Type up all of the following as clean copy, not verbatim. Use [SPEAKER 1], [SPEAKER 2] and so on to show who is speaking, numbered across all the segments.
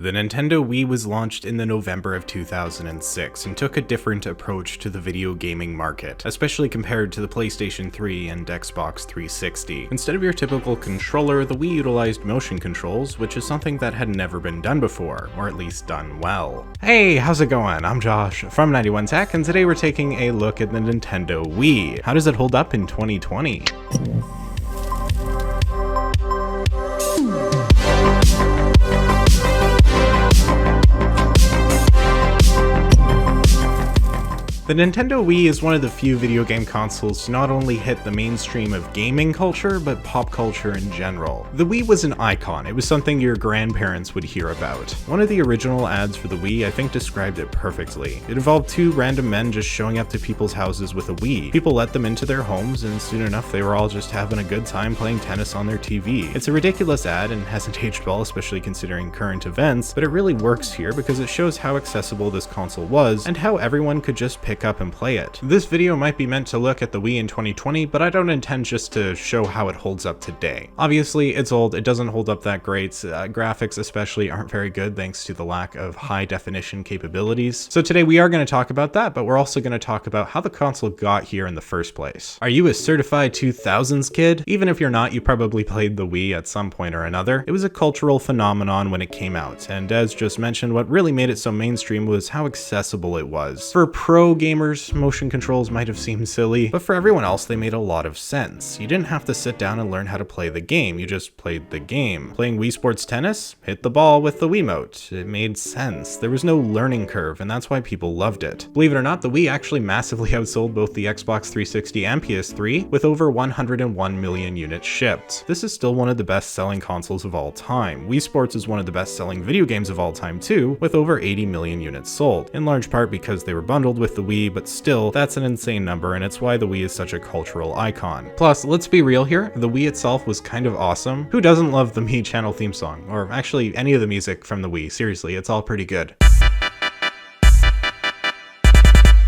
[SPEAKER 1] The Nintendo Wii was launched in the November of 2006 and took a different approach to the video gaming market, especially compared to the PlayStation 3 and Xbox 360. Instead of your typical controller, the Wii utilized motion controls, which is something that had never been done before, or at least done well. Hey, how's it going? I'm Josh from 91 Tech, and today we're taking a look at the Nintendo Wii. How does it hold up in 2020? The Nintendo Wii is one of the few video game consoles to not only hit the mainstream of gaming culture, but pop culture in general. The Wii was an icon. It was something your grandparents would hear about. One of the original ads for the Wii, I think, described it perfectly. It involved two random men just showing up to people's houses with a Wii. People let them into their homes, and soon enough they were all just having a good time playing tennis on their TV. It's a ridiculous ad and hasn't aged well, especially considering current events, but it really works here because it shows how accessible this console was and how everyone could just pick up and play it. This video might be meant to look at the Wii in 2020, but I don't intend just to show how it holds up today. Obviously, it's old, it doesn't hold up that great, graphics especially aren't very good thanks to the lack of high definition capabilities. So today we are going to talk about that, but we're also going to talk about how the console got here in the first place. Are you a certified 2000s kid? Even if you're not, you probably played the Wii at some point or another. It was a cultural phenomenon when it came out, and as just mentioned, what really made it so mainstream was how accessible it was. For pro gamers, motion controls might have seemed silly, but for everyone else they made a lot of sense. You didn't have to sit down and learn how to play the game, you just played the game. Playing Wii Sports Tennis? Hit the ball with the Wiimote. It made sense. There was no learning curve, and that's why people loved it. Believe it or not, the Wii actually massively outsold both the Xbox 360 and PS3, with over 101 million units shipped. This is still one of the best-selling consoles of all time. Wii Sports is one of the best-selling video games of all time too, with over 80 million units sold, in large part because they were bundled with the Wii, but still, that's an insane number, and it's why the Wii is such a cultural icon. Plus, let's be real here, the Wii itself was kind of awesome. Who doesn't love the Mii channel theme song? Or actually, any of the music from the Wii, seriously, it's all pretty good.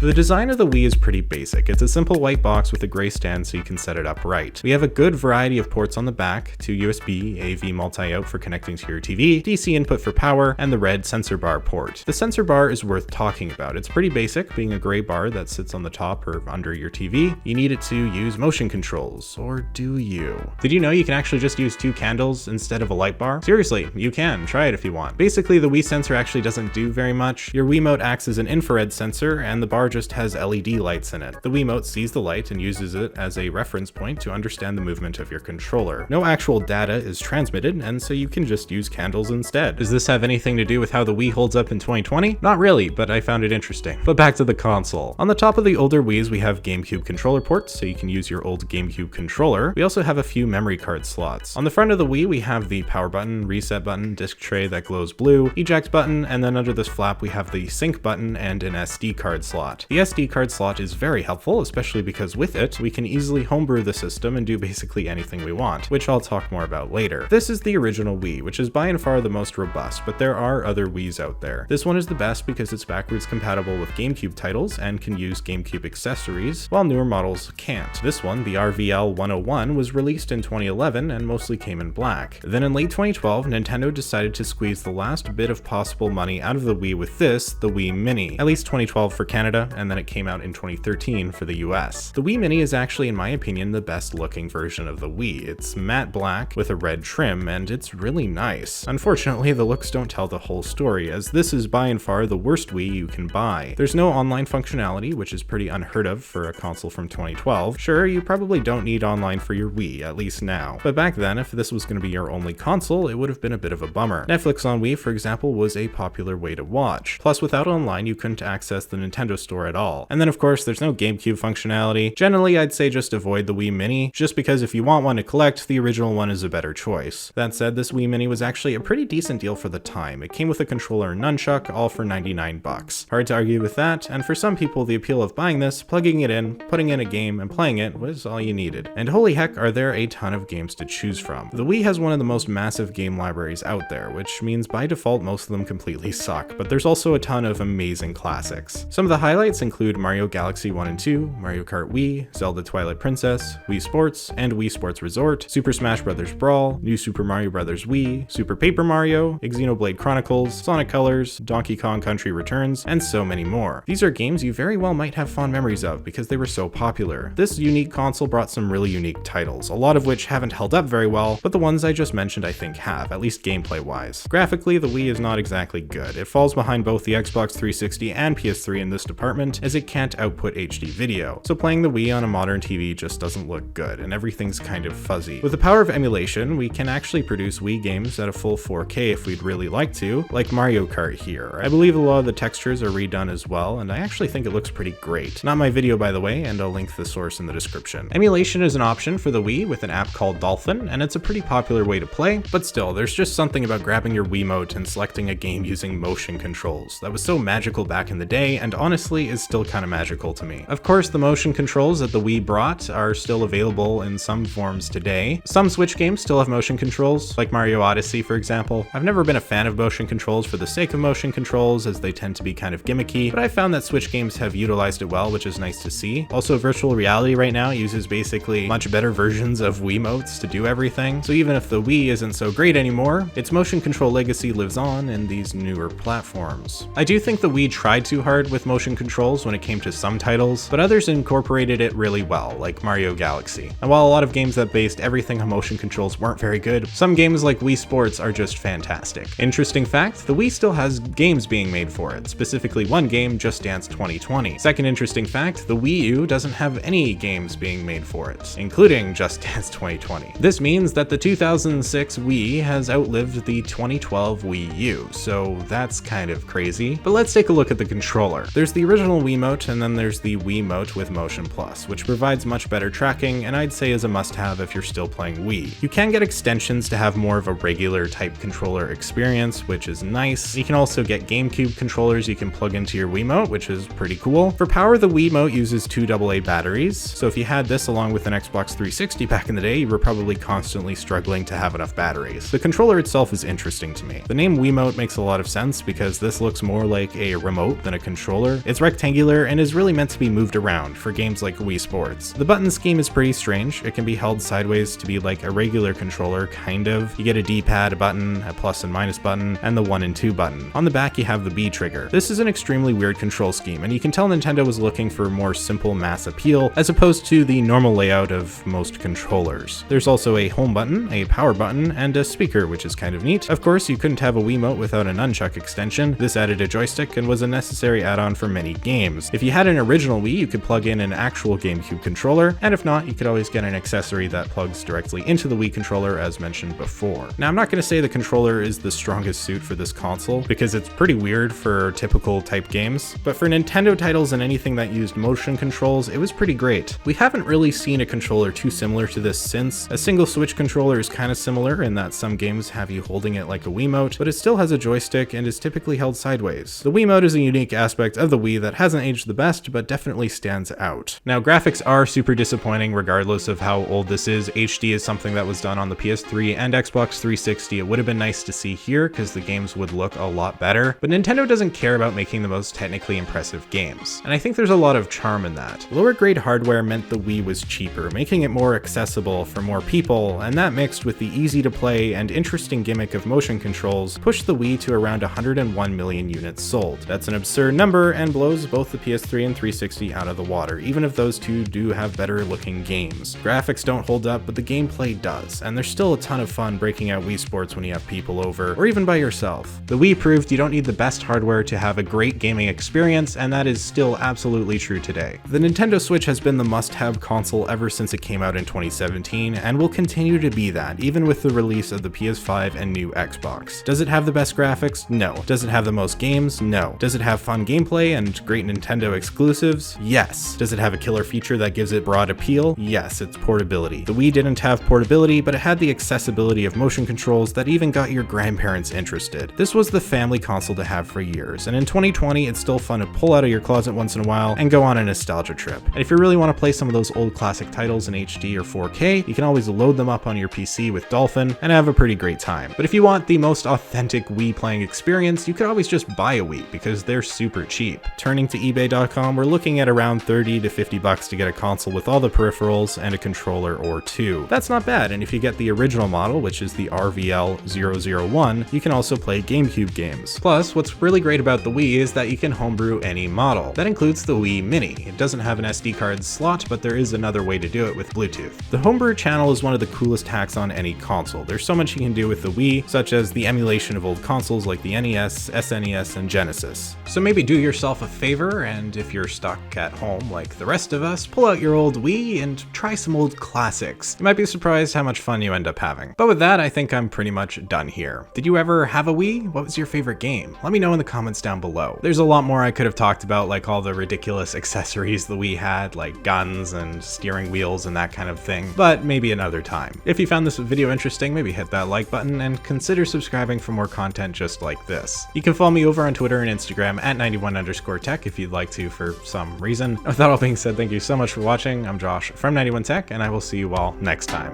[SPEAKER 1] The design of the Wii is pretty basic. It's a simple white box with a gray stand so you can set it up right. We have a good variety of ports on the back, 2 USB, AV multi-out for connecting to your TV, DC input for power, and the red sensor bar port. The sensor bar is worth talking about. It's pretty basic, being a gray bar that sits on the top or under your TV. You need it to use motion controls, or do you? Did you know you can actually just use 2 candles instead of a light bar? Seriously, you can. Try it if you want. Basically, the Wii sensor actually doesn't do very much. Your Wiimote acts as an infrared sensor, and the bar just has LED lights in it. The Wiimote sees the light and uses it as a reference point to understand the movement of your controller. No actual data is transmitted, and so you can just use candles instead. Does this have anything to do with how the Wii holds up in 2020? Not really, but I found it interesting. But back to the console. On the top of the older Wiis, we have Gamecube controller ports, so you can use your old Gamecube controller. We also have a few memory card slots. On the front of the Wii, we have the power button, reset button, disc tray that glows blue, eject button, and then under this flap we have the sync button and an SD card slot. The SD card slot is very helpful, especially because with it, we can easily homebrew the system and do basically anything we want, which I'll talk more about later. This is the original Wii, which is by and far the most robust, but there are other Wiis out there. This one is the best because it's backwards compatible with Gamecube titles and can use Gamecube accessories, while newer models can't. This one, the RVL 101, was released in 2011 and mostly came in black. Then in late 2012, Nintendo decided to squeeze the last bit of possible money out of the Wii with this, the Wii Mini. At least 2012 for Canada, and then it came out in 2013 for the US. The Wii Mini is actually, in my opinion, the best looking version of the Wii. It's matte black with a red trim, and it's really nice. Unfortunately, the looks don't tell the whole story, as this is by and far the worst Wii you can buy. There's no online functionality, which is pretty unheard of for a console from 2012. Sure, you probably don't need online for your Wii, at least now. But back then, if this was going to be your only console, it would have been a bit of a bummer. Netflix on Wii, for example, was a popular way to watch. Plus, without online, you couldn't access the Nintendo store at all. And then of course, there's no GameCube functionality. Generally, I'd say just avoid the Wii Mini, just because if you want one to collect, the original one is a better choice. That said, this Wii Mini was actually a pretty decent deal for the time. It came with a controller and nunchuck, all for 99 bucks. Hard to argue with that, and for some people, the appeal of buying this, plugging it in, putting in a game, and playing it was all you needed. And holy heck, are there a ton of games to choose from. The Wii has one of the most massive game libraries out there, which means by default most of them completely suck, but there's also a ton of amazing classics. Some of the highlights highlights include Mario Galaxy 1 and 2, Mario Kart Wii, Zelda Twilight Princess, Wii Sports, and Wii Sports Resort, Super Smash Bros. Brawl, New Super Mario Bros. Wii, Super Paper Mario, Xenoblade Chronicles, Sonic Colors, Donkey Kong Country Returns, and so many more. These are games you very well might have fond memories of because they were so popular. This unique console brought some really unique titles, a lot of which haven't held up very well, but the ones I just mentioned I think have, at least gameplay-wise. Graphically, the Wii is not exactly good. It falls behind both the Xbox 360 and PS3 in this department, as it can't output HD video. So playing the Wii on a modern TV just doesn't look good, and everything's kind of fuzzy. With the power of emulation, we can actually produce Wii games at a full 4K if we'd really like to, like Mario Kart here. I believe a lot of the textures are redone as well, and I actually think it looks pretty great. Not my video, by the way, and I'll link the source in the description. Emulation is an option for the Wii with an app called Dolphin, and it's a pretty popular way to play, but still, there's just something about grabbing your Wiimote and selecting a game using motion controls that was so magical back in the day, and honestly is still kind of magical to me. Of course, the motion controls that the Wii brought are still available in some forms today. Some Switch games still have motion controls, like Mario Odyssey for example. I've never been a fan of motion controls for the sake of motion controls, as they tend to be kind of gimmicky, but I found that Switch games have utilized it well, which is nice to see. Also, virtual reality right now uses basically much better versions of Wiimotes to do everything, so even if the Wii isn't so great anymore, its motion control legacy lives on in these newer platforms. I do think the Wii tried too hard with motion controls when it came to some titles, but others incorporated it really well, like Mario Galaxy. And while a lot of games that based everything on motion controls weren't very good, some games like Wii Sports are just fantastic. Interesting fact, the Wii still has games being made for it, specifically one game, Just Dance 2020. Second interesting fact, the Wii U doesn't have any games being made for it, including Just Dance 2020. This means that the 2006 Wii has outlived the 2012 Wii U, so that's kind of crazy. But let's take a look at the controller. There's the original Wiimote, and then there's the Wiimote with Motion Plus, which provides much better tracking, and I'd say is a must-have if you're still playing Wii. You can get extensions to have more of a regular type controller experience, which is nice. You can also get Gamecube controllers you can plug into your Wiimote, which is pretty cool. For power, the Wiimote uses two AA batteries, so if you had this along with an Xbox 360 back in the day, you were probably constantly struggling to have enough batteries. The controller itself is interesting to me. The name Wiimote makes a lot of sense because this looks more like a remote than a controller. It's rectangular and is really meant to be moved around for games like Wii Sports. The button scheme is pretty strange. It can be held sideways to be like a regular controller, kind of. You get a D-pad, a button, a plus and minus button, and the 1 and 2 button. On the back you have the B trigger. This is an extremely weird control scheme, and you can tell Nintendo was looking for more simple mass appeal as opposed to the normal layout of most controllers. There's also a home button, a power button, and a speaker, which is kind of neat. Of course, you couldn't have a Wiimote without a nunchuck extension. This added a joystick and was a necessary add-on for many games. If you had an original Wii, you could plug in an actual GameCube controller, and if not, you could always get an accessory that plugs directly into the Wii controller as mentioned before. Now, I'm not going to say the controller is the strongest suit for this console, because it's pretty weird for typical type games, but for Nintendo titles and anything that used motion controls, it was pretty great. We haven't really seen a controller too similar to this since. A single Switch controller is kind of similar in that some games have you holding it like a Wiimote, but it still has a joystick and is typically held sideways. The Wiimote is a unique aspect of the Wii that hasn't aged the best, but definitely stands out. Now, graphics are super disappointing regardless of how old this is. HD is something that was done on the PS3 and Xbox 360. It would have been nice to see here because the games would look a lot better, but Nintendo doesn't care about making the most technically impressive games, and I think there's a lot of charm in that. Lower grade hardware meant the Wii was cheaper, making it more accessible for more people, and that mixed with the easy to play and interesting gimmick of motion controls pushed the Wii to around 101 million units sold. That's an absurd number and blows both the PS3 and 360 out of the water, even if those two do have better looking games. Graphics don't hold up, but the gameplay does, and there's still a ton of fun breaking out Wii Sports when you have people over, or even by yourself. The Wii proved you don't need the best hardware to have a great gaming experience, and that is still absolutely true today. The Nintendo Switch has been the must-have console ever since it came out in 2017, and will continue to be that, even with the release of the PS5 and new Xbox. Does it have the best graphics? No. Does it have the most games? No. Does it have fun gameplay and great Nintendo exclusives? Yes. Does it have a killer feature that gives it broad appeal? Yes, it's portability. The Wii didn't have portability, but it had the accessibility of motion controls that even got your grandparents interested. This was the family console to have for years, and in 2020 it's still fun to pull out of your closet once in a while and go on a nostalgia trip. And if you really want to play some of those old classic titles in HD or 4K, you can always load them up on your PC with Dolphin and have a pretty great time. But if you want the most authentic Wii playing experience, you could always just buy a Wii because they're super cheap. Turn turning to eBay.com, we're looking at around 30 to 50 bucks to get a console with all the peripherals and a controller or two. That's not bad, and if you get the original model, which is the RVL001, you can also play Gamecube games. Plus, what's really great about the Wii is that you can homebrew any model. That includes the Wii Mini. It doesn't have an SD card slot, but there is another way to do it with Bluetooth. The homebrew channel is one of the coolest hacks on any console. There's so much you can do with the Wii, such as the emulation of old consoles like the NES, SNES, and Genesis. So maybe do yourself a favor, and if you're stuck at home like the rest of us, pull out your old Wii and try some old classics. You might be surprised how much fun you end up having. But with that, I think I'm pretty much done here. Did you ever have a Wii? What was your favorite game? Let me know in the comments down below. There's a lot more I could have talked about, like all the ridiculous accessories the Wii had, like guns and steering wheels and that kind of thing, but maybe another time. If you found this video interesting, maybe hit that like button and consider subscribing for more content just like this. You can follow me over on Twitter and Instagram at 91_tech if you'd like to for some reason. With that all being said, thank you so much for watching. I'm Josh from 91tech, and I will see you all next time.